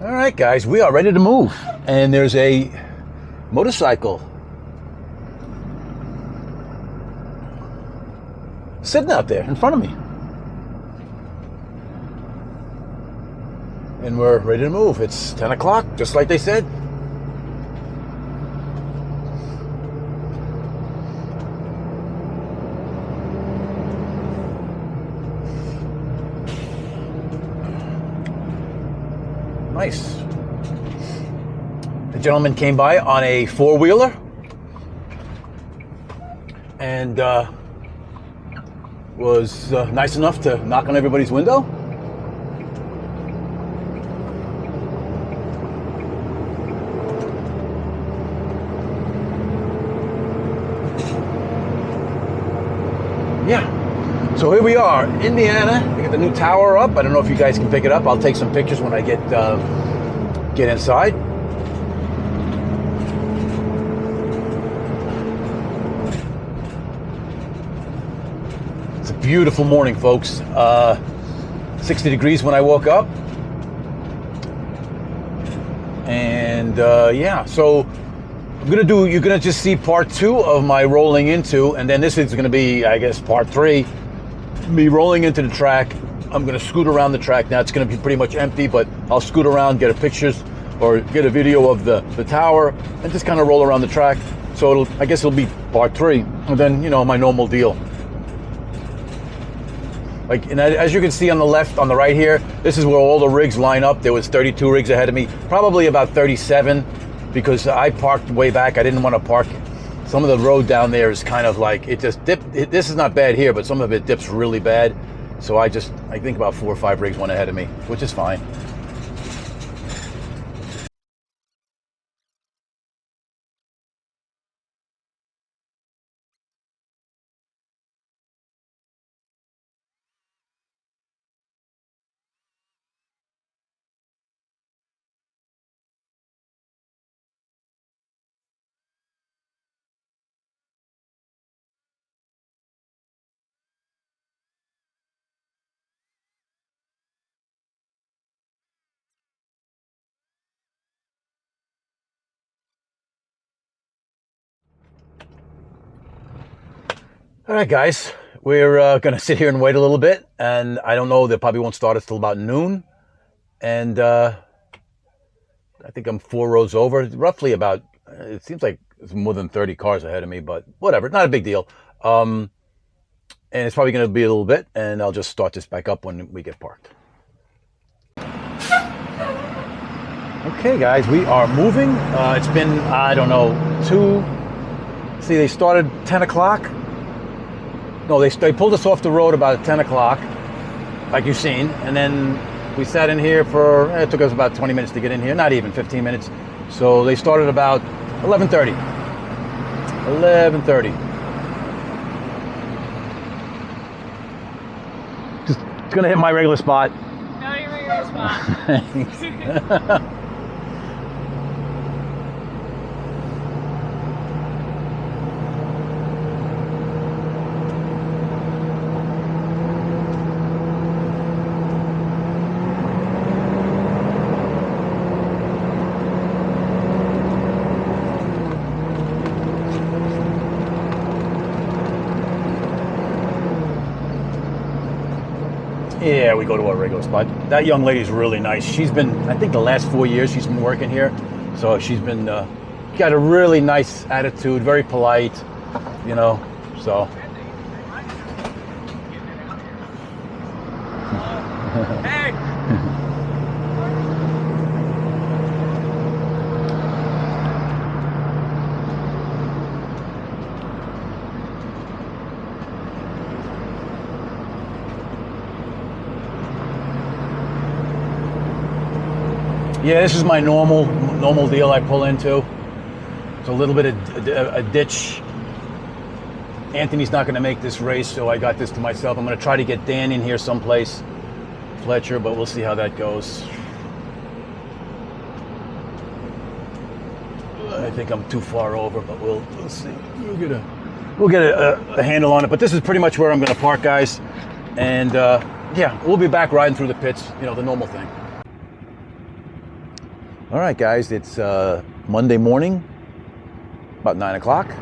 All right, guys, we are ready to move. And there's a motorcycle sitting out there in front of me. And we're ready to move. It's 10 o'clock, just like they said. Nice. The gentleman came by on a four-wheeler and was nice enough to knock on everybody's window. Yeah. So here we are, Indiana. We got the new tower up. I don't know if you guys can pick it up. I'll take some pictures when I get inside. It's a beautiful morning, folks. 60 degrees when I woke up. And yeah, so you're gonna just see part 2 of my rolling into, and then this is gonna be, I guess, part 3. Me rolling into the track. I'm going to scoot around the track now. It's going to be pretty much empty, but I'll scoot around, get a pictures or get a video of the tower, and just kind of roll around the track. So I guess it'll be part 3, and then, you know, my normal deal. Like, and as you can see on the left, on the right here, this is where all the rigs line up. There was 32 rigs ahead of me, probably about 37, because I parked way back. I didn't want to park. Some of the road down there is kind of like, it just dipped. This is not bad here, but some of it dips really bad. So I think about 4 or 5 rigs went ahead of me, which is fine. All right, guys, we're going to sit here and wait a little bit. And I don't know, they probably won't start us till about noon. And I think I'm 4 rows over, roughly about, it seems like it's more than 30 cars ahead of me, but whatever, not a big deal. And it's probably going to be a little bit, and I'll just start this back up when we get parked. Okay, guys, we are moving. It's been, I don't know, see, they started 10 o'clock. No, they pulled us off the road about 10 o'clock, like you've seen, and then we sat in here for, it took us about 20 minutes to get in here, not even 15 minutes. So they started about 11:30. 11:30. Just gonna hit my regular spot. No, your regular spot. Yeah, we go to our regular spot. That young lady's really nice. She's been, I think the last 4 years she's been working here. So she's been, got a really nice attitude, very polite, you know, so. Hey! Yeah, this is my normal deal I pull into. It's a little bit of a ditch. Anthony's not going to make this race, so I got this to myself. I'm going to try to get Dan in here someplace, Fletcher, but we'll see how that goes. I think I'm too far over, but we'll see. We'll get a handle on it. But this is pretty much where I'm going to park, guys. And yeah, we'll be back riding through the pits, you know, the normal thing. All right, guys, it's Monday morning, about 9 o'clock.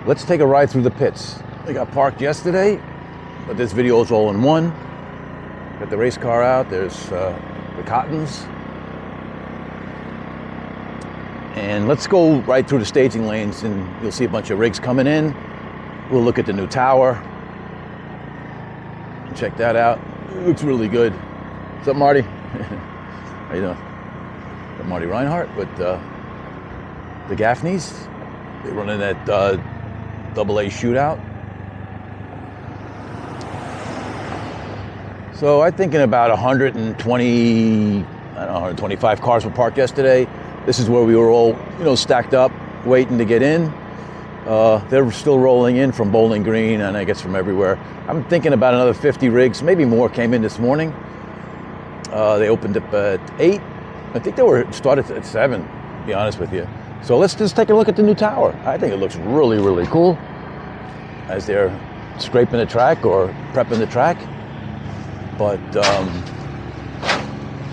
Let's take a ride through the pits. I got parked yesterday, but this video is all in one. Got the race car out, there's the Cottons. And let's go right through the staging lanes and you'll see a bunch of rigs coming in. We'll look at the new tower. Check that out. It looks really good. What's up, Marty? How you doing? Got Marty Reinhardt with the Gaffneys. They're running that AA shootout. So I'm thinking about 125 cars were parked yesterday. This is where we were all, stacked up, waiting to get in. They're still rolling in from Bowling Green and I guess from everywhere. I'm thinking about another 50 rigs, maybe more came in this morning. They opened up at 8. I think they were started at 7, to be honest with you. So let's just take a look at the new tower. I think it looks really, really cool as they're scraping the track or prepping the track. But,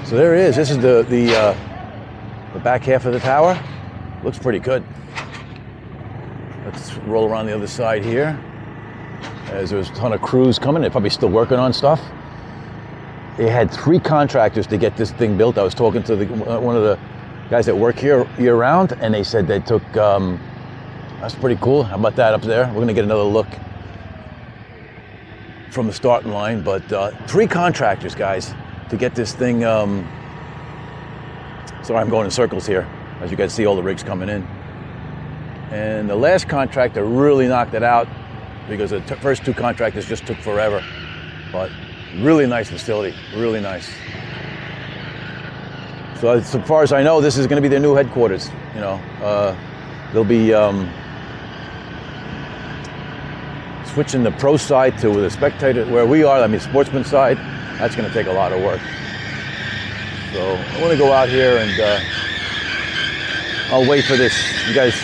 so there it is. This is the back half of the tower. Looks pretty good. Let's roll around the other side here. As there's a ton of crews coming, they're probably still working on stuff. They had 3 contractors to get this thing built. I was talking to one of the guys that work here year-round, and they said they took, that's pretty cool. How about that up there? We're gonna get another look from the starting line, but 3 contractors, guys, to get this thing, sorry, I'm going in circles here. As you guys see, all the rigs coming in. And the last contractor really knocked it out because the first 2 contractors just took forever. But really nice facility, really nice. So as far as I know, this is going to be their new headquarters. They'll be switching the pro side to the spectator, where we are, sportsman side. That's going to take a lot of work. So I want to go out here and I'll wait for this. You guys,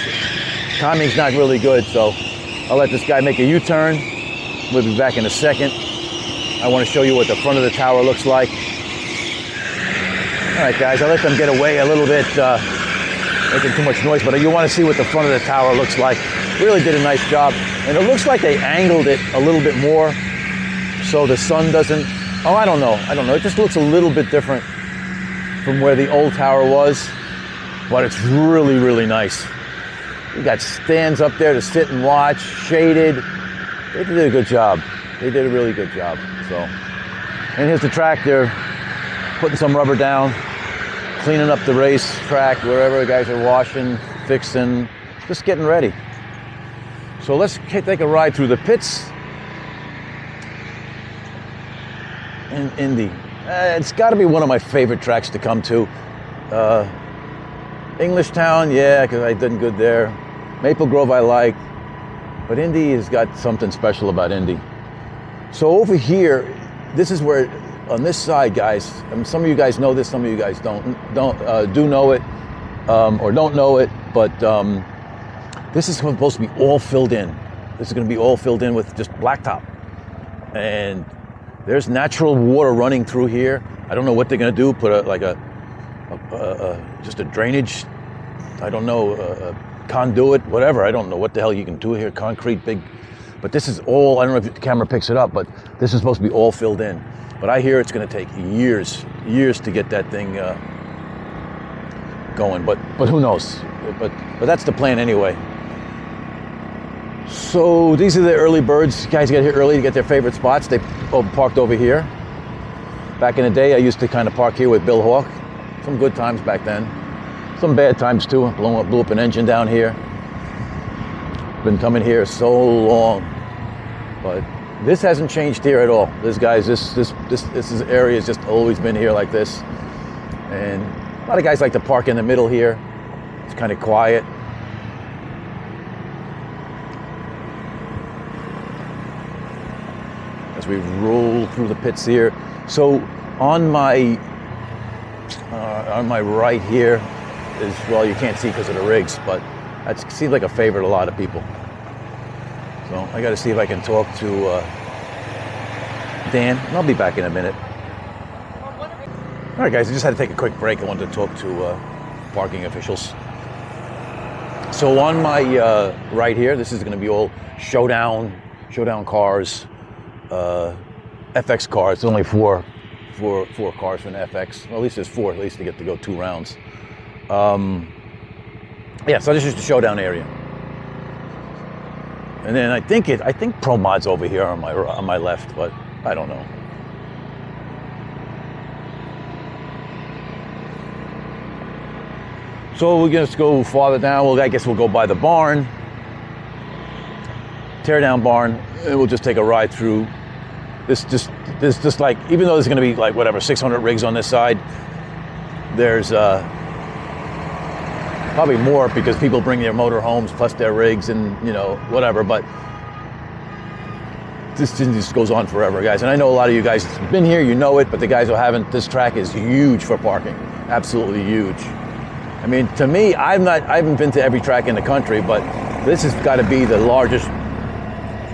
timing's not really good, so I'll let this guy make a U-turn. We'll be back in a second. I want to show you what the front of the tower looks like. All right, guys, I'll let them get away a little bit, making too much noise, but you want to see what the front of the tower looks like. Really did a nice job. And it looks like they angled it a little bit more so the sun doesn't, I don't know. It just looks a little bit different from where the old tower was, but it's really, really nice. You got stands up there to sit and watch, shaded. They did a good job. They did a really good job. So, and here's the track. They're putting some rubber down, cleaning up the race track, wherever the guys are washing, fixing, just getting ready. So let's take a ride through the pits in Indy. It's got to be one of my favorite tracks to come to. Englishtown, yeah, because I did good there. Maple Grove I like, but Indy has got something special about Indy. So over here, this is where, on this side, guys, some of you guys know this, some of you guys do know it, or don't know it, but this is supposed to be all filled in. This is going to be all filled in with just blacktop. And there's natural water running through here. I don't know what they're going to do, put just a drainage, I don't know, a conduit, whatever. I don't know what the hell you can do here, concrete, big. But this is all, I don't know if the camera picks it up, but this is supposed to be all filled in. But I hear it's going to take years to get that thing going. But who knows? But that's the plan anyway. So these are the early birds. Guys get here early to get their favorite spots. They parked over here. Back in the day, I used to kind of park here with Bill Hawk. Some good times back then. Some bad times too. Blew up an engine down here. Been coming here so long, but this hasn't changed here at all. This area has just always been here like this. And a lot of guys like to park in the middle here. It's kind of quiet. As we roll through the pits here. So on my right here is, well, you can't see because of the rigs, but that seems like a favorite of a lot of people. So I got to see if I can talk to Dan, and I'll be back in a minute. All right, guys, I just had to take a quick break. I wanted to talk to parking officials. So on my right here, this is going to be all showdown cars, FX cars. There's only four cars for an FX. Well, at least there's four. At least you get to go 2 rounds. Yeah, so this is the showdown area. And then I think Pro Mod's over here on my left, but I don't know. So we're gonna go farther down. Well, I guess we'll go by the barn, teardown barn, and we'll just take a ride through. This just like, even though there's gonna be like whatever 600 rigs on this side, there's probably more because people bring their motor homes plus their rigs and whatever. But this just goes on forever, guys. And I know a lot of you guys have been here, you know it, but the guys who haven't, this track is huge for parking, absolutely huge. I mean, to me, I haven't been to every track in the country, but this has got to be the largest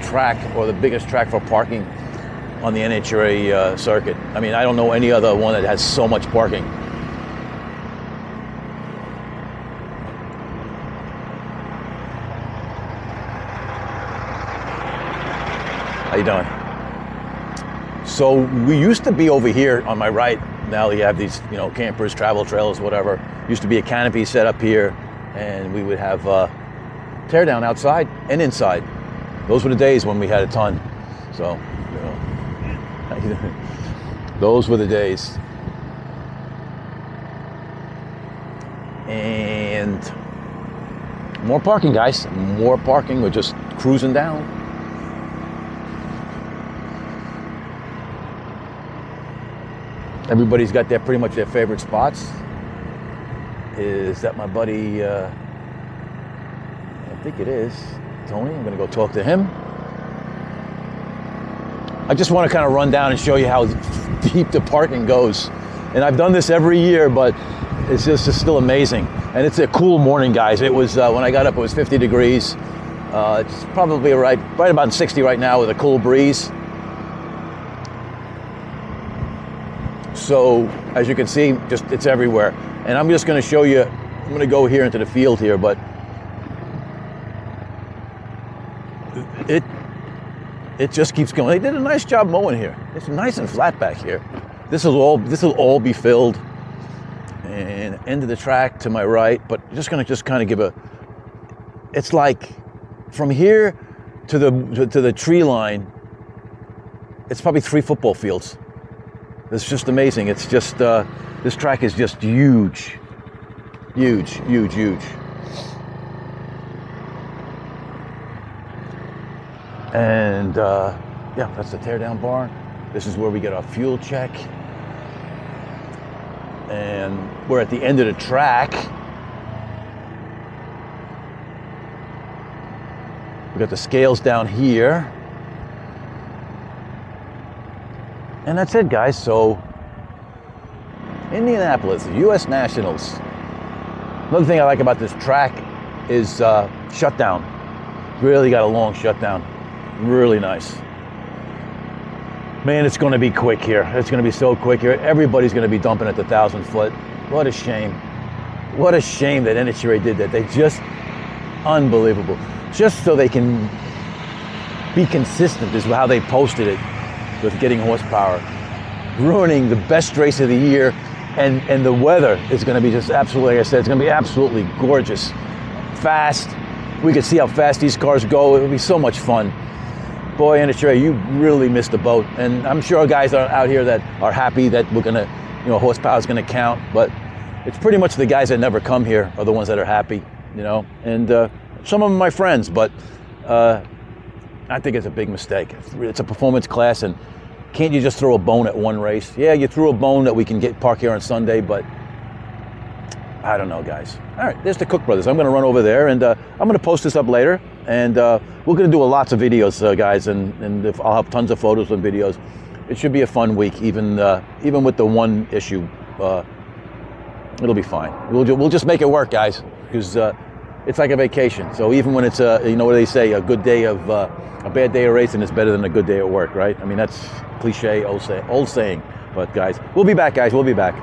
track or the biggest track for parking on the NHRA circuit. I mean, I don't know any other one that has so much parking. How you doing? So we used to be over here on my right. Now you have these, campers, travel trailers, whatever. Used to be a canopy set up here, and we would have teardown outside and inside. Those were the days when we had a ton. So, those were the days. And more parking, guys. More parking. We're just cruising down. Everybody's got pretty much their favorite spots. Is that my buddy, I think it is, Tony. I'm gonna go talk to him. I just want to kind of run down and show you how deep the parking goes. And I've done this every year, but it's just still amazing. And it's a cool morning, guys. It was, when I got up, it was 50 degrees. It's probably right about 60 right now with a cool breeze. So as you can see, it's everywhere. And I'm just going to show you, I'm going to go here into the field here, but it just keeps going. They did a nice job mowing here. It's nice and flat back here. This will all be filled. And end of the track to my right, but just going to kind of give it's like from here to the tree line, it's probably 3 football fields. It's just amazing. It's just, this track is just huge. Huge, huge, huge. And yeah, that's the teardown barn. This is where we get our fuel check. And we're at the end of the track. We got the scales down here. And that's it, guys. So, Indianapolis, U.S. Nationals. Another thing I like about this track is shutdown. Really got a long shutdown. Really nice. Man, it's going to be quick here. It's going to be so quick here. Everybody's going to be dumping at the 1,000 foot. What a shame. What a shame that NHRA did that. They just, unbelievable. Just so they can be consistent is how they posted it with getting horsepower. Ruining the best race of the year. And the weather is going to be just absolutely, like I said, it's going to be absolutely gorgeous. Fast. We can see how fast these cars go. It'll be so much fun. Boy, NHRA, you really missed the boat. And I'm sure guys are out here that are happy that we're gonna, horsepower is gonna count, but it's pretty much the guys that never come here are the ones that are happy, and some of them are my friends, but I think it's a big mistake. It's a performance class, and can't you just throw a bone at one race? Yeah, you threw a bone that we can park here on Sunday, but I don't know, guys. All right, there's the Cook Brothers. I'm gonna run over there, and I'm gonna post this up later, and we're going to do lots of videos, guys, and I'll have tons of photos and videos. It should be a fun week, even with the one issue. It'll be fine. We'll just make it work, guys, because it's like a vacation. So even when it's what do they say? A good day of a bad day of racing is better than a good day at work, right? I mean, that's cliche, old saying. But guys, we'll be back, guys. We'll be back.